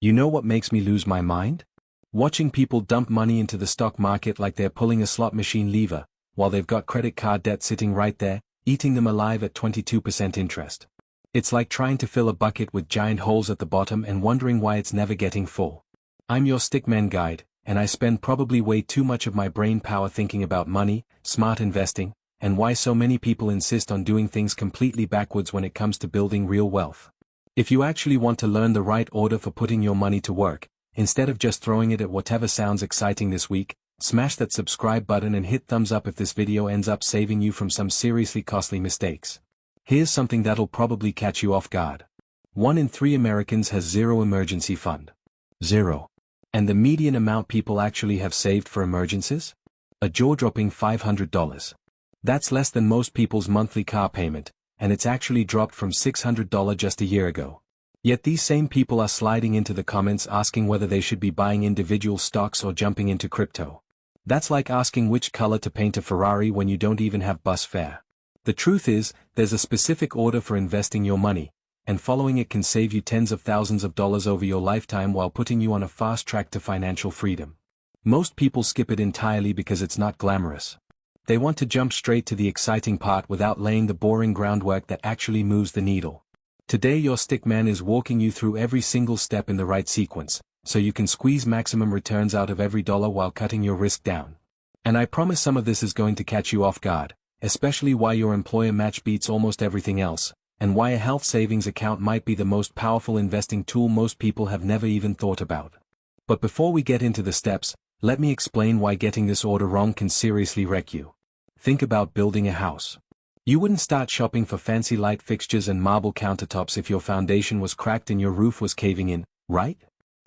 You know what makes me lose my mind? Watching people dump money into the stock market like they're pulling a slot machine lever, while they've got credit card debt sitting right there, eating them alive at 22% interest. It's like trying to fill a bucket with giant holes at the bottom and wondering why it's never getting full. I'm your stickman guide, and I spend probably way too much of my brain power thinking about money, smart investing, and why so many people insist on doing things completely backwards when it comes to building real wealth. If you actually want to learn the right order for putting your money to work, instead of just throwing it at whatever sounds exciting this week, smash that subscribe button and hit thumbs up if this video ends up saving you from some seriously costly mistakes. Here's something that'll probably catch you off guard. 1 in 3 Americans has zero emergency fund. Zero. And the median amount people actually have saved for emergencies? A jaw-dropping $500. That's less than most people's monthly car payment, and it's actually dropped from $600 just a year ago. Yet these same people are sliding into the comments asking whether they should be buying individual stocks or jumping into crypto. That's like asking which color to paint a Ferrari when you don't even have bus fare. The truth is, there's a specific order for investing your money, and following it can save you tens of thousands of dollars over your lifetime while putting you on a fast track to financial freedom. Most people skip it entirely because it's not glamorous. They want to jump straight to the exciting part without laying the boring groundwork that actually moves the needle. Today your stickman is walking you through every single step in the right sequence, so you can squeeze maximum returns out of every dollar while cutting your risk down. And I promise some of this is going to catch you off guard, especially why your employer match beats almost everything else, and why a health savings account might be the most powerful investing tool most people have never even thought about. But before we get into the steps, let me explain why getting this order wrong can seriously wreck you. Think about building a house. You wouldn't start shopping for fancy light fixtures and marble countertops if your foundation was cracked and your roof was caving in, right?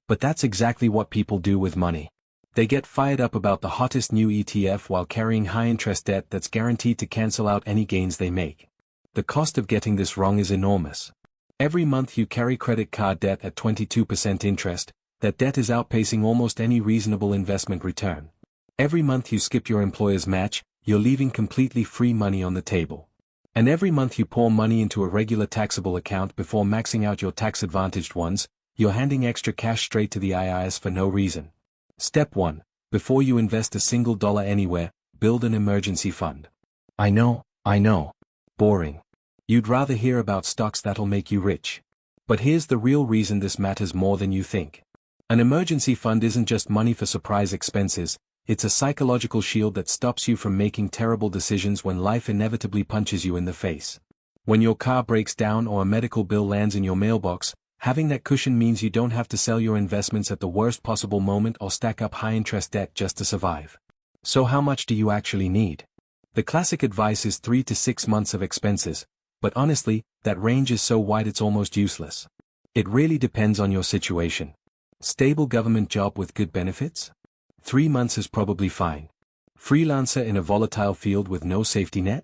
But that's exactly what people do with money. They get fired up about the hottest new ETF while carrying high-interest debt that's guaranteed to cancel out any gains they make. The cost of getting this wrong is enormous. Every month you carry credit card debt at 22% interest, that debt is outpacing almost any reasonable investment return. Every month you skip your employer's match, you're leaving completely free money on the table. And every month you pour money into a regular taxable account before maxing out your tax-advantaged ones, you're handing extra cash straight to the IRS for no reason. Step 1. Before you invest a single dollar anywhere, build an emergency fund. I know. Boring. You'd rather hear about stocks that'll make you rich. But here's the real reason this matters more than you think. An emergency fund isn't just money for surprise expenses, it's a psychological shield that stops you from making terrible decisions when life inevitably punches you in the face. When your car breaks down or a medical bill lands in your mailbox, having that cushion means you don't have to sell your investments at the worst possible moment or stack up high-interest debt just to survive. So how much do you actually need? The classic advice is 3 to 6 months of expenses, but honestly, that range is so wide it's almost useless. It really depends on your situation. Stable government job with good benefits? 3 months is probably fine. Freelancer in a volatile field with no safety net?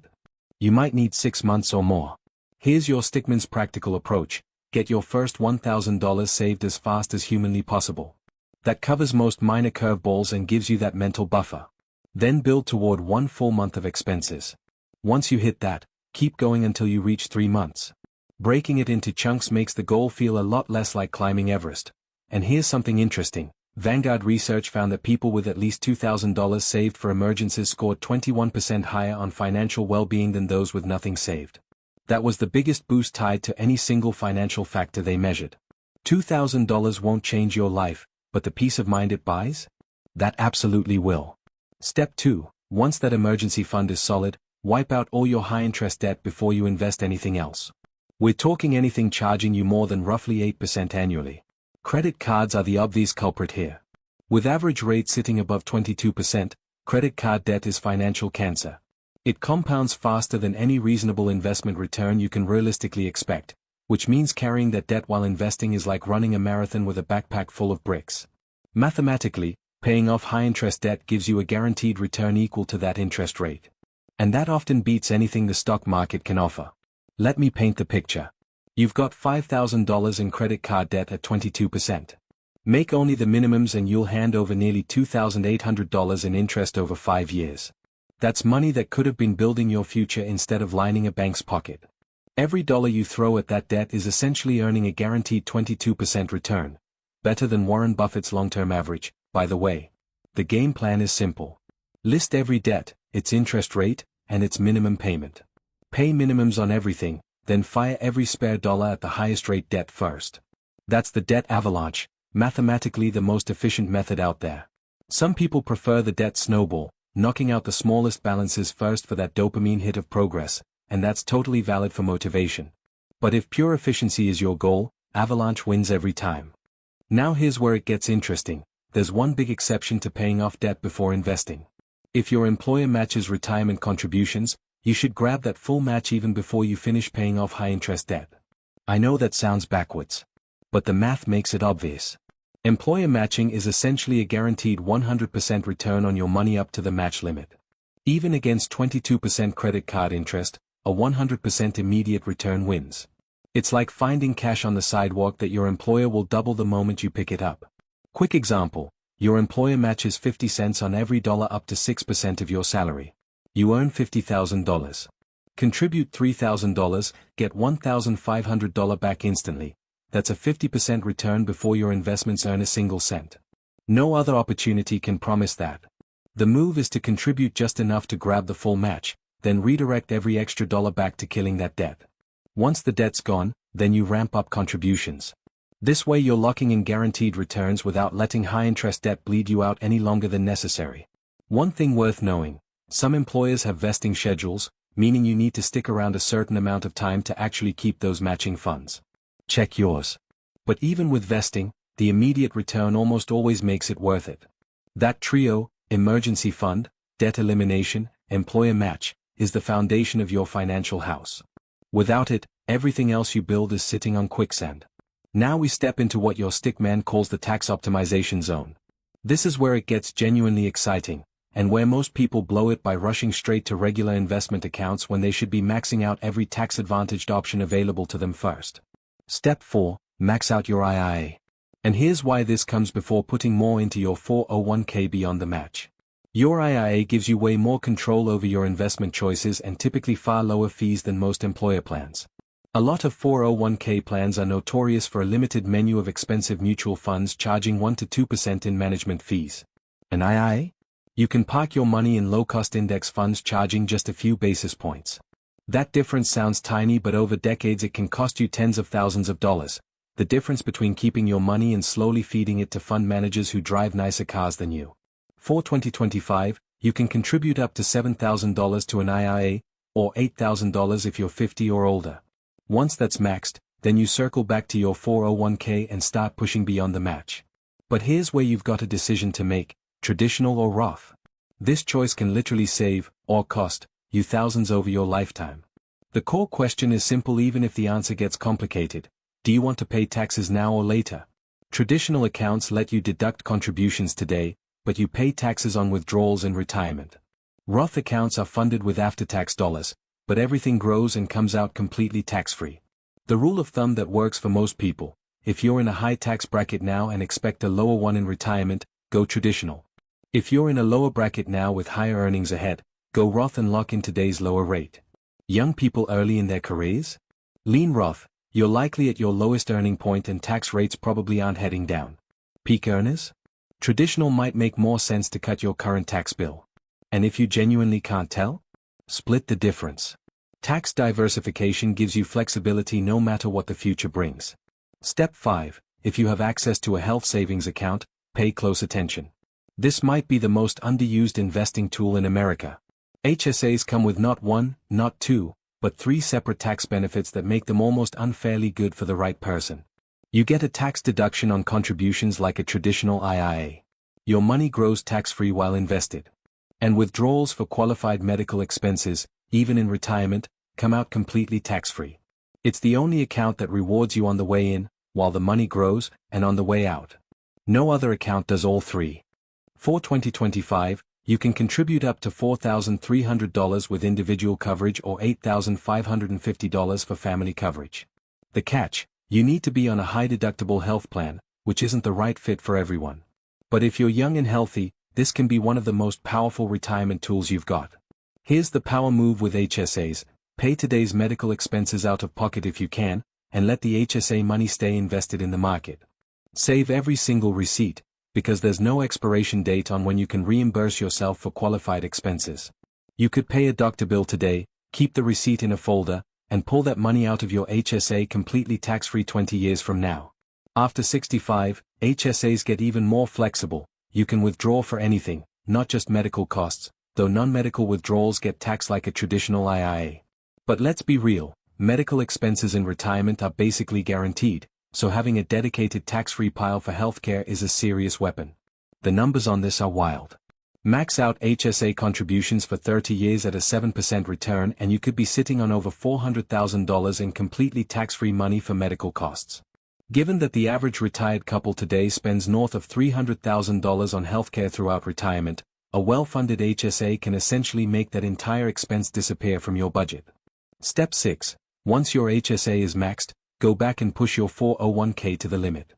You might need 6 months or more. Here's your stickman's practical approach. Get your first $1,000 saved as fast as humanly possible. That covers most minor curveballs and gives you that mental buffer. Then build toward 1 full month of expenses. Once you hit that, keep going until you reach 3 months. Breaking it into chunks makes the goal feel a lot less like climbing Everest. And here's something interesting. Vanguard research found that people with at least $2,000 saved for emergencies scored 21% higher on financial well-being than those with nothing saved. That was the biggest boost tied to any single financial factor they measured. $2,000 won't change your life, but the peace of mind it buys? That absolutely will. Step 2. Once that emergency fund is solid, wipe out all your high-interest debt before you invest anything else. We're talking anything charging you more than roughly 8% annually. Credit cards are the obvious culprit here. With average rates sitting above 22%, credit card debt is financial cancer. It compounds faster than any reasonable investment return you can realistically expect, which means carrying that debt while investing is like running a marathon with a backpack full of bricks. Mathematically, paying off high-interest debt gives you a guaranteed return equal to that interest rate. And that often beats anything the stock market can offer. Let me paint the picture. You've got $5,000 in credit card debt at 22%. Make only the minimums and you'll hand over nearly $2,800 in interest over 5 years. That's money that could have been building your future instead of lining a bank's pocket. Every dollar you throw at that debt is essentially earning a guaranteed 22% return, better than Warren Buffett's long-term average, by the way. The game plan is simple. List every debt, its interest rate, and its minimum payment. Pay minimums on everything, then fire every spare dollar at the highest rate debt first. That's the debt avalanche, mathematically the most efficient method out there. Some people prefer the debt snowball, knocking out the smallest balances first for that dopamine hit of progress, and that's totally valid for motivation. But if pure efficiency is your goal, avalanche wins every time. Now here's where it gets interesting. There's one big exception to paying off debt before investing. If your employer matches retirement contributions, you should grab that full match even before you finish paying off high-interest debt. I know that sounds backwards. But the math makes it obvious. Employer matching is essentially a guaranteed 100% return on your money up to the match limit. Even against 22% credit card interest, a 100% immediate return wins. It's like finding cash on the sidewalk that your employer will double the moment you pick it up. Quick example, your employer matches 50 cents on every dollar up to 6% of your salary. You earn $50,000. Contribute $3,000, get $1,500 back instantly. That's a 50% return before your investments earn a single cent. No other opportunity can promise that. The move is to contribute just enough to grab the full match, then redirect every extra dollar back to killing that debt. Once the debt's gone, then you ramp up contributions. This way you're locking in guaranteed returns without letting high-interest debt bleed you out any longer than necessary. One thing worth knowing. Some employers have vesting schedules, meaning you need to stick around a certain amount of time to actually keep those matching funds. Check yours. But even with vesting, the immediate return almost always makes it worth it. That trio, emergency fund, debt elimination, employer match, is the foundation of your financial house. Without it, everything else you build is sitting on quicksand. Now we step into what your stickman calls the tax optimization zone. This is where it gets genuinely exciting, and where most people blow it by rushing straight to regular investment accounts when they should be maxing out every tax-advantaged option available to them first. Step 4, max out your IRA. And here's why this comes before putting more into your 401k beyond the match. Your IRA gives you way more control over your investment choices and typically far lower fees than most employer plans. A lot of 401k plans are notorious for a limited menu of expensive mutual funds charging 1 to 2% in management fees. An IRA? You can park your money in low-cost index funds charging just a few basis points. That difference sounds tiny, but over decades it can cost you tens of thousands of dollars. The difference between keeping your money and slowly feeding it to fund managers who drive nicer cars than you. For 2025, you can contribute up to $7,000 to an IRA, or $8,000 if you're 50 or older. Once that's maxed, then you circle back to your 401k and start pushing beyond the match. But here's where you've got a decision to make. Traditional or Roth. This choice can literally save, or cost, you thousands over your lifetime. The core question is simple even if the answer gets complicated. Do you want to pay taxes now or later? Traditional accounts let you deduct contributions today, but you pay taxes on withdrawals in retirement. Roth accounts are funded with after-tax dollars, but everything grows and comes out completely tax-free. The rule of thumb that works for most people: if you're in a high tax bracket now and expect a lower one in retirement, go traditional. If you're in a lower bracket now with higher earnings ahead, go Roth and lock in today's lower rate. Young people early in their careers? Lean Roth, you're likely at your lowest earning point and tax rates probably aren't heading down. Peak earners? Traditional might make more sense to cut your current tax bill. And if you genuinely can't tell? Split the difference. Tax diversification gives you flexibility no matter what the future brings. Step 5, if you have access to a health savings account, pay close attention. This might be the most underused investing tool in America. HSAs come with not 1, not 2, but 3 separate tax benefits that make them almost unfairly good for the right person. You get a tax deduction on contributions like a traditional IRA. Your money grows tax-free while invested. And withdrawals for qualified medical expenses, even in retirement, come out completely tax-free. It's the only account that rewards you on the way in, while the money grows, and on the way out. No other account does all 3. For 2025, you can contribute up to $4,300 with individual coverage or $8,550 for family coverage. The catch: you need to be on a high-deductible health plan, which isn't the right fit for everyone. But if you're young and healthy, this can be one of the most powerful retirement tools you've got. Here's the power move with HSAs: pay today's medical expenses out of pocket if you can, and let the HSA money stay invested in the market. Save every single receipt, because there's no expiration date on when you can reimburse yourself for qualified expenses. You could pay a doctor bill today, keep the receipt in a folder, and pull that money out of your HSA completely tax-free 20 years from now. After 65, HSAs get even more flexible. You can withdraw for anything, not just medical costs, though non-medical withdrawals get taxed like a traditional IRA. But let's be real, medical expenses in retirement are basically guaranteed, so having a dedicated tax-free pile for healthcare is a serious weapon. The numbers on this are wild. Max out HSA contributions for 30 years at a 7% return and you could be sitting on over $400,000 in completely tax-free money for medical costs. Given that the average retired couple today spends north of $300,000 on healthcare throughout retirement, a well-funded HSA can essentially make that entire expense disappear from your budget. Step 6. Once your HSA is maxed, go back and push your 401k to the limit.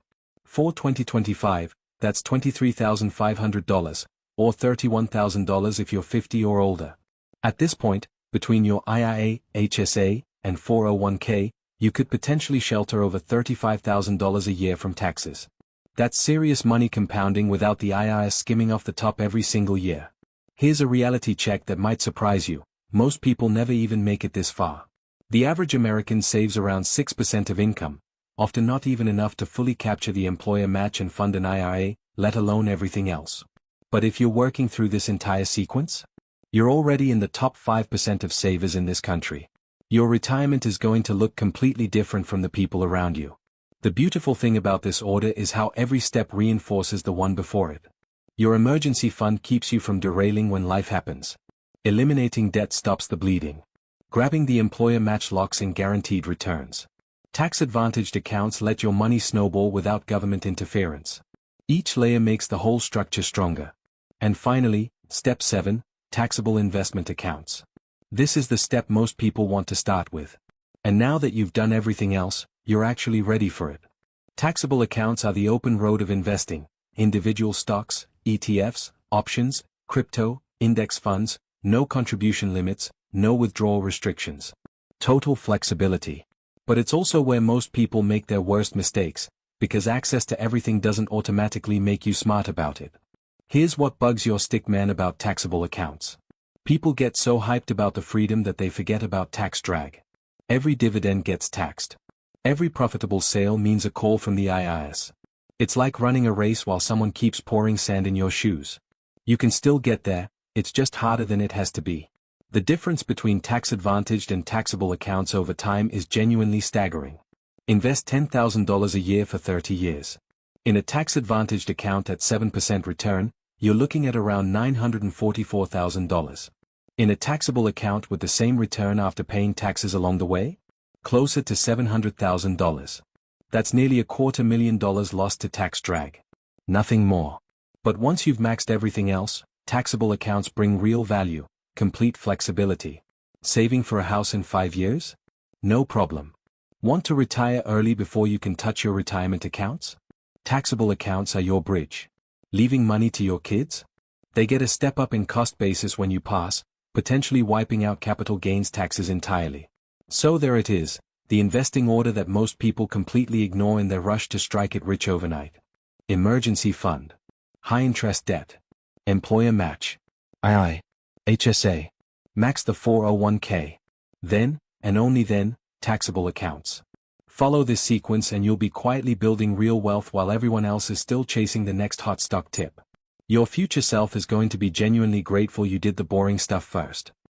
For 2025, that's $23,500, or $31,000 if you're 50 or older. At this point, between your IRA, HSA, and 401k, you could potentially shelter over $35,000 a year from taxes. That's serious money compounding without the IRS skimming off the top every single year. Here's a reality check that might surprise you. Most people never even make it this far. The average American saves around 6% of income, often not even enough to fully capture the employer match and fund an IRA, let alone everything else. But if you're working through this entire sequence, you're already in the top 5% of savers in this country. Your retirement is going to look completely different from the people around you. The beautiful thing about this order is how every step reinforces the one before it. Your emergency fund keeps you from derailing when life happens. Eliminating debt stops the bleeding. Grabbing the employer match locks in guaranteed returns. Tax-advantaged accounts let your money snowball without government interference. Each layer makes the whole structure stronger. And finally, step 7, taxable investment accounts. This is the step most people want to start with. And now that you've done everything else, you're actually ready for it. Taxable accounts are the open road of investing: individual stocks, ETFs, options, crypto, index funds, no contribution limits, no withdrawal restrictions. Total flexibility. But it's also where most people make their worst mistakes, because access to everything doesn't automatically make you smart about it. Here's what bugs your stick man about taxable accounts. People get so hyped about the freedom that they forget about tax drag. Every dividend gets taxed. Every profitable sale means a call from the IRS. It's like running a race while someone keeps pouring sand in your shoes. You can still get there, it's just harder than it has to be. The difference between tax-advantaged and taxable accounts over time is genuinely staggering. Invest $10,000 a year for 30 years. In a tax-advantaged account at 7% return, you're looking at around $944,000. In a taxable account with the same return after paying taxes along the way? Closer to $700,000. That's nearly $250,000 lost to tax drag. Nothing more. But once you've maxed everything else, taxable accounts bring real value, complete flexibility. Saving for a house in 5 years? No problem. Want to retire early before you can touch your retirement accounts? Taxable accounts are your bridge. Leaving money to your kids? They get a step up in cost basis when you pass, potentially wiping out capital gains taxes entirely. So there it is, the investing order that most people completely ignore in their rush to strike it rich overnight. Emergency fund. High interest debt. Employer match. II. HSA. Max the 401k. Then, and only then, taxable accounts. Follow this sequence and you'll be quietly building real wealth while everyone else is still chasing the next hot stock tip. Your future self is going to be genuinely grateful you did the boring stuff first.